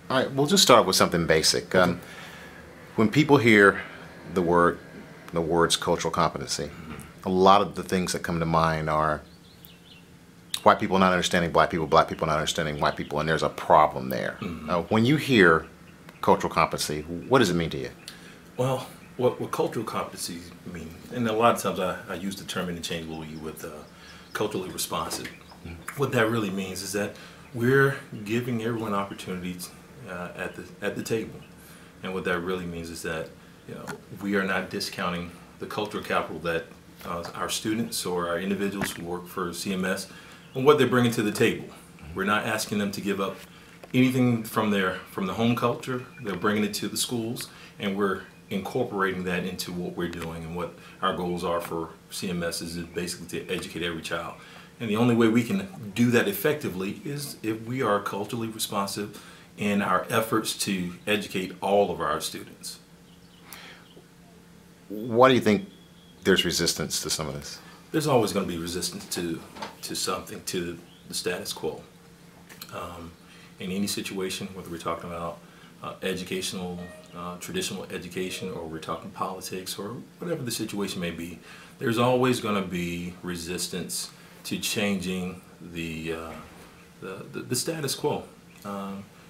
All right, we'll just start with something basic. When people hear the words cultural competency, a lot of the things that come to mind are white people not understanding black people not understanding white people, and there's a problem there. When you hear cultural competency, what does it mean to you? Well, what cultural competencies mean, and a lot of times I use the term interchangeably with culturally responsive. What that really means is that we're giving everyone opportunities at the table, and what that really means is that we are not discounting the cultural capital that our students or our individuals who work for CMS and what they're bringing to the table. We're not asking them to give up anything from the home culture. They're bringing it to the schools, and we're incorporating that into what we're doing. And what our goals are for CMS is basically to educate every child. And the only way we can do that effectively is if we are culturally responsive in our efforts to educate all of our students. Why do you think there's resistance to some of this? There's always going to be resistance to something, to the status quo. In any situation, whether we're talking about educational, traditional education, or we're talking politics, or whatever the situation may be, there's always going to be resistance to changing the status quo.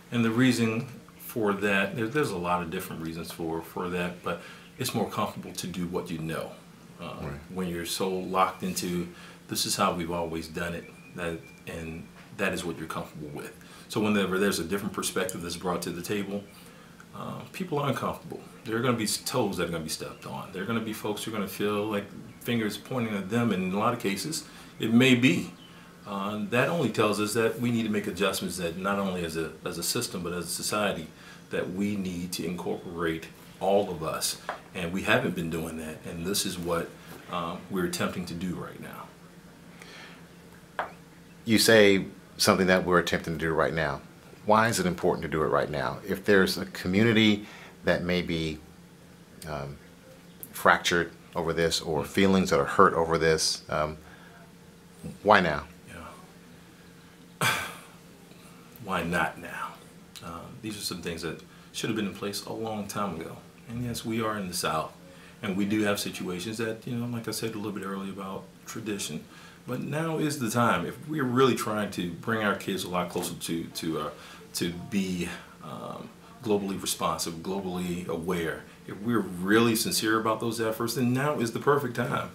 And the reason for that, there's a lot of different reasons for that, but it's more comfortable to do what you know. Right. When you're so locked into, this is how we've always done it, and that is what you're comfortable with. So whenever there's a different perspective that's brought to the table, people are uncomfortable. There are going to be toes that are going to be stepped on. There are going to be folks who are going to feel like fingers pointing at them, and in a lot of cases, it may be. That only tells us that we need to make adjustments, that not only as a system, but as a society, that we need to incorporate all of us, and we haven't been doing that, and this is what we're attempting to do right now. You say something that we're attempting to do right now. Why is it important to do it right now? If there's a community that may be fractured over this, or feelings that are hurt over this, why now? Why not now? These are some things that should have been in place a long time ago. And yes, we are in the South, and we do have situations that, like I said a little bit earlier about tradition. But now is the time. If we're really trying to bring our kids a lot closer to be globally responsive, globally aware, if we're really sincere about those efforts, then now is the perfect time.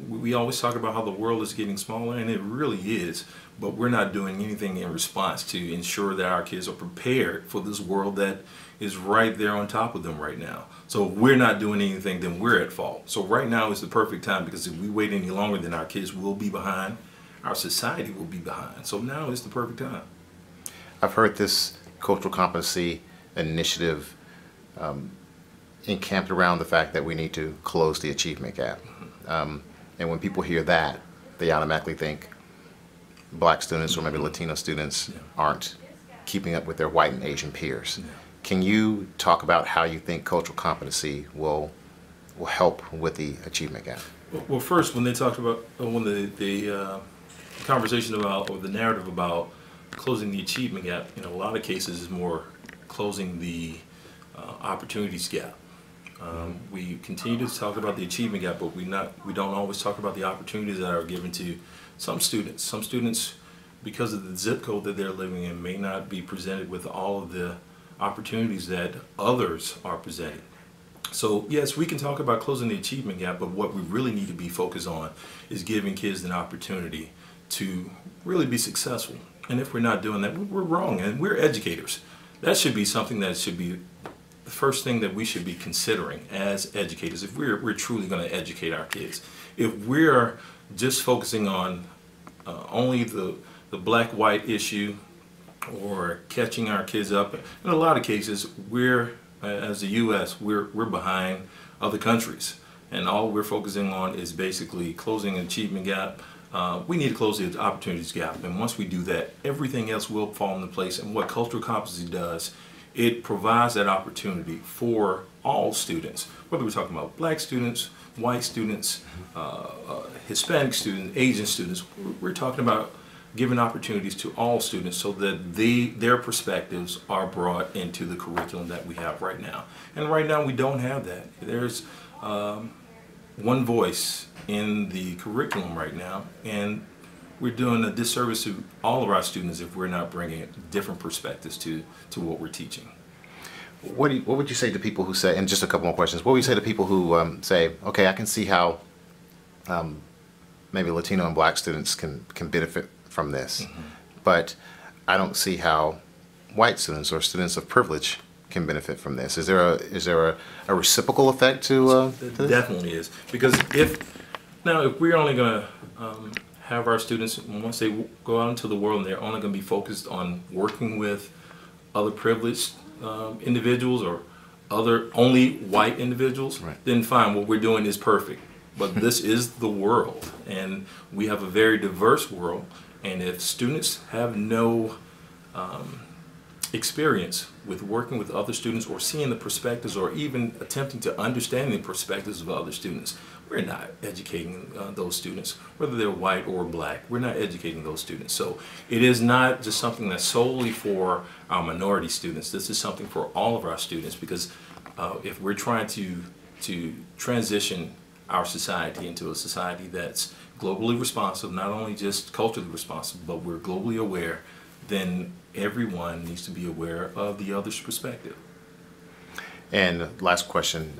We always talk about how the world is getting smaller, and it really is, but we're not doing anything in response to ensure that our kids are prepared for this world that is right there on top of them right now. So if we're not doing anything, then we're at fault. So right now is the perfect time, because if we wait any longer, then our kids will be behind, our society will be behind. So now is the perfect time. I've heard this cultural competency initiative encamped around the fact that we need to close the achievement gap. And when people hear that, they automatically think black students or maybe Latino students aren't keeping up with their white and Asian peers. Can you talk about how you think cultural competency will help with the achievement gap? Well, first, when they talked about, when the conversation about, or the narrative about closing the achievement gap, in a lot of cases is more closing the opportunities gap. We continue to talk about the achievement gap, but we don't always talk about the opportunities that are given to some students. Some students, because of the zip code that they're living in, may not be presented with all of the opportunities that others are presented. So yes, we can talk about closing the achievement gap, but what we really need to be focused on is giving kids an opportunity to really be successful. And if we're not doing that, we're wrong, and we're educators. That should be something that should be the first thing that we should be considering as educators, if we're truly going to educate our kids. If we're just focusing on only the black-white issue, or catching our kids up, in a lot of cases, as the U.S., we're behind other countries, and all we're focusing on is basically closing an achievement gap. We need to close the opportunities gap, and once we do that, everything else will fall into place. And what cultural competency does, it provides that opportunity for all students, whether we're talking about black students, white students, Hispanic students, Asian students. We're talking about giving opportunities to all students so that their perspectives are brought into the curriculum that we have right now. And right now we don't have that. There's one voice in the curriculum right now, and we're doing a disservice to all of our students if we're not bringing different perspectives to what we're teaching. What would you say to people who say, and just a couple more questions, what would you say to people who say, okay, I can see how maybe Latino and Black students can benefit from this, but I don't see how white students or students of privilege can benefit from this. Is there a reciprocal effect to this? Definitely is, because if we're only going to have our students, once they go out into the world and they're only going to be focused on working with other privileged individuals or other only white individuals, right, then fine, what we're doing is perfect. But this is the world, and we have a very diverse world, and if students have no experience with working with other students or seeing the perspectives or even attempting to understand the perspectives of other students, we're not educating those students, whether they're white or black. We're not educating those students. So it is not just something that's solely for our minority students. This is something for all of our students, because if we're trying to transition our society into a society that's globally responsive, not only just culturally responsive, but we're globally aware, then everyone needs to be aware of the other's perspective. And last question,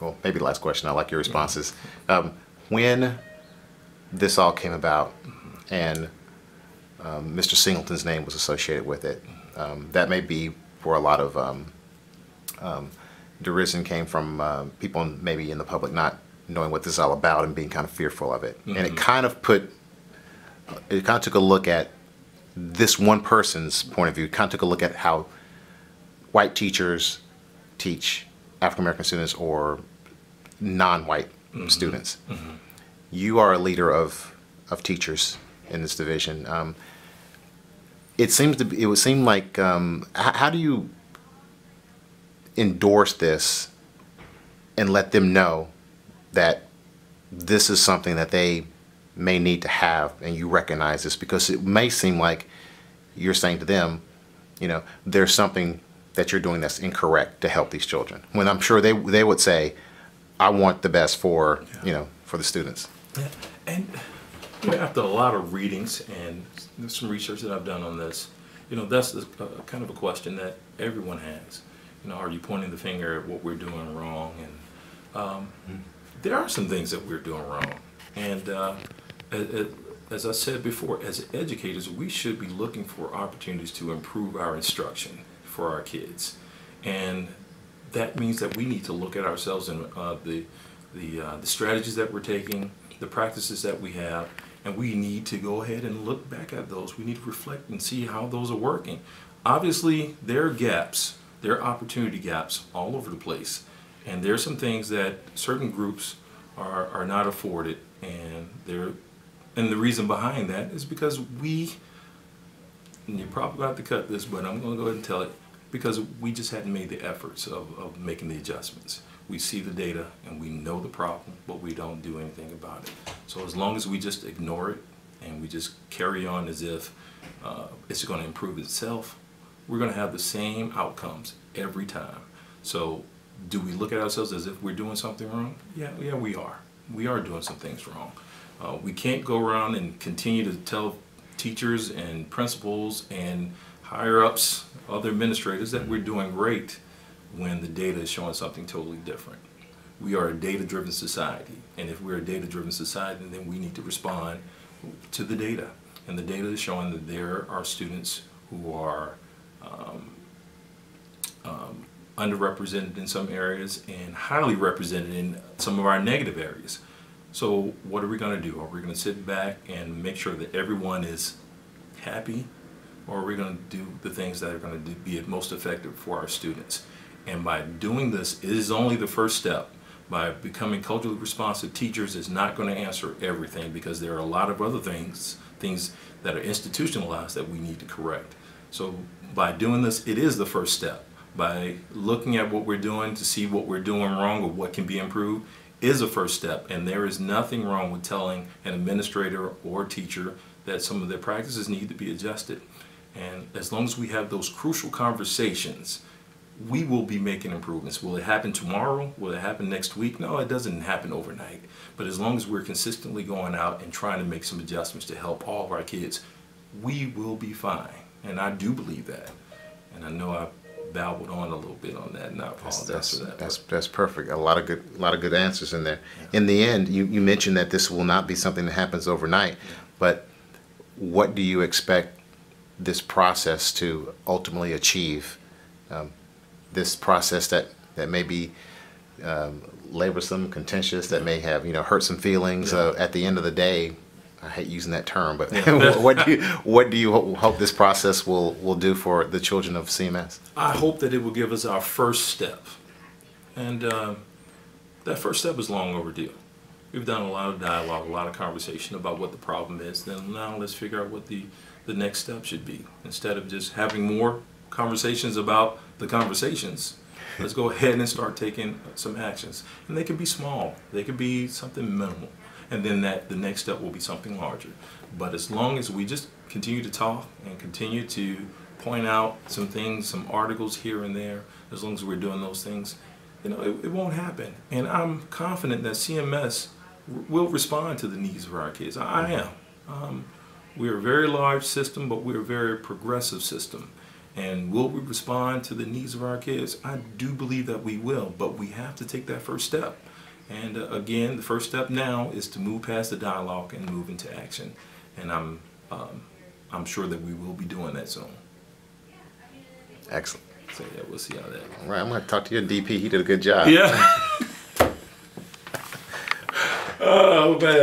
well, maybe last question, I like your responses. When this all came about and Mr. Singleton's name was associated with it, that may be where a lot of derision came from people maybe in the public not knowing what this is all about and being kind of fearful of it. And it kind of took a look at this one person's point of view, kind of took a look at how white teachers teach African American students or non-white students. You are a leader of teachers in this division. It would seem like, how do you endorse this and let them know that this is something that they may need to have, and you recognize this? Because it may seem like you're saying to them, you know, there's something that you're doing that's incorrect to help these children, when I'm sure they would say, I want the best for, you know, for the students. Yeah. And you know, after a lot of readings and some research that I've done on this, you know, that's kind of a question that everyone has. You know, are you pointing the finger at what we're doing wrong? And there are some things that we're doing wrong. And as I said before, as educators, we should be looking for opportunities to improve our instruction for our kids. And that means that we need to look at ourselves and the strategies that we're taking, the practices that we have, and we need to go ahead and look back at those. We need to reflect and see how those are working. Obviously, there are gaps, there are opportunity gaps all over the place. And there are some things that certain groups are not afforded, and the reason behind that is because and you're probably going to have to cut this, but I'm going to go ahead and tell it, because we just hadn't made the efforts of making the adjustments. We see the data and we know the problem, but we don't do anything about it. So as long as we just ignore it and we just carry on as if it's going to improve itself, we're going to have the same outcomes every time. So do we look at ourselves as if we're doing something wrong? Yeah, we are. We are doing some things wrong. We can't go around and continue to tell teachers and principals and higher ups, other administrators, that we're doing great when the data is showing something totally different. We are a data-driven society, and if we're a data-driven society, then we need to respond to the data. And the data is showing that there are students who are underrepresented in some areas and highly represented in some of our negative areas. So what are we going to do? Are we going to sit back and make sure that everyone is happy, or are we going to do the things that are going to be most effective for our students? And by doing this, it is only the first step. By becoming culturally responsive teachers is not going to answer everything, because there are a lot of other things that are institutionalized that we need to correct. So by doing this, it is the first step. By looking at what we're doing to see what we're doing wrong or what can be improved is a first step. And there is nothing wrong with telling an administrator or teacher that some of their practices need to be adjusted. And as long as we have those crucial conversations, we will be making improvements. Will it happen tomorrow? Will it happen next week? No, it doesn't happen overnight. But as long as we're consistently going out and trying to make some adjustments to help all of our kids, we will be fine. And I do believe that. And I know I babbled on a little bit on that, and I apologize for that. That's perfect. A lot of good answers in there. Yeah. In the end, you mentioned that this will not be something that happens overnight, but what do you expect this process to ultimately achieve? This process that may be laborsome, contentious, that may have hurt some feelings. At the end of the day, I hate using that term, but what do you hope this process will do for the children of CMS? I hope that it will give us our first step, and that first step is long overdue. We've done a lot of dialogue, a lot of conversation about what the problem is. Then now let's figure out what the next step should be. Instead of just having more conversations about the conversations, let's go ahead and start taking some actions. And they can be small. They can be something minimal. And then the next step will be something larger. But as long as we just continue to talk and continue to point out some things, some articles here and there, as long as we're doing those things, it won't happen. And I'm confident that CMS will respond to the needs of our kids. I am. We're a very large system, but we're a very progressive system. And will we respond to the needs of our kids? I do believe that we will, but we have to take that first step. And again, the first step now is to move past the dialogue and move into action. And I'm sure that we will be doing that soon. Excellent. So yeah, we'll see how that. All right, I'm going to talk to your DP. He did a good job. Yeah. Oh man.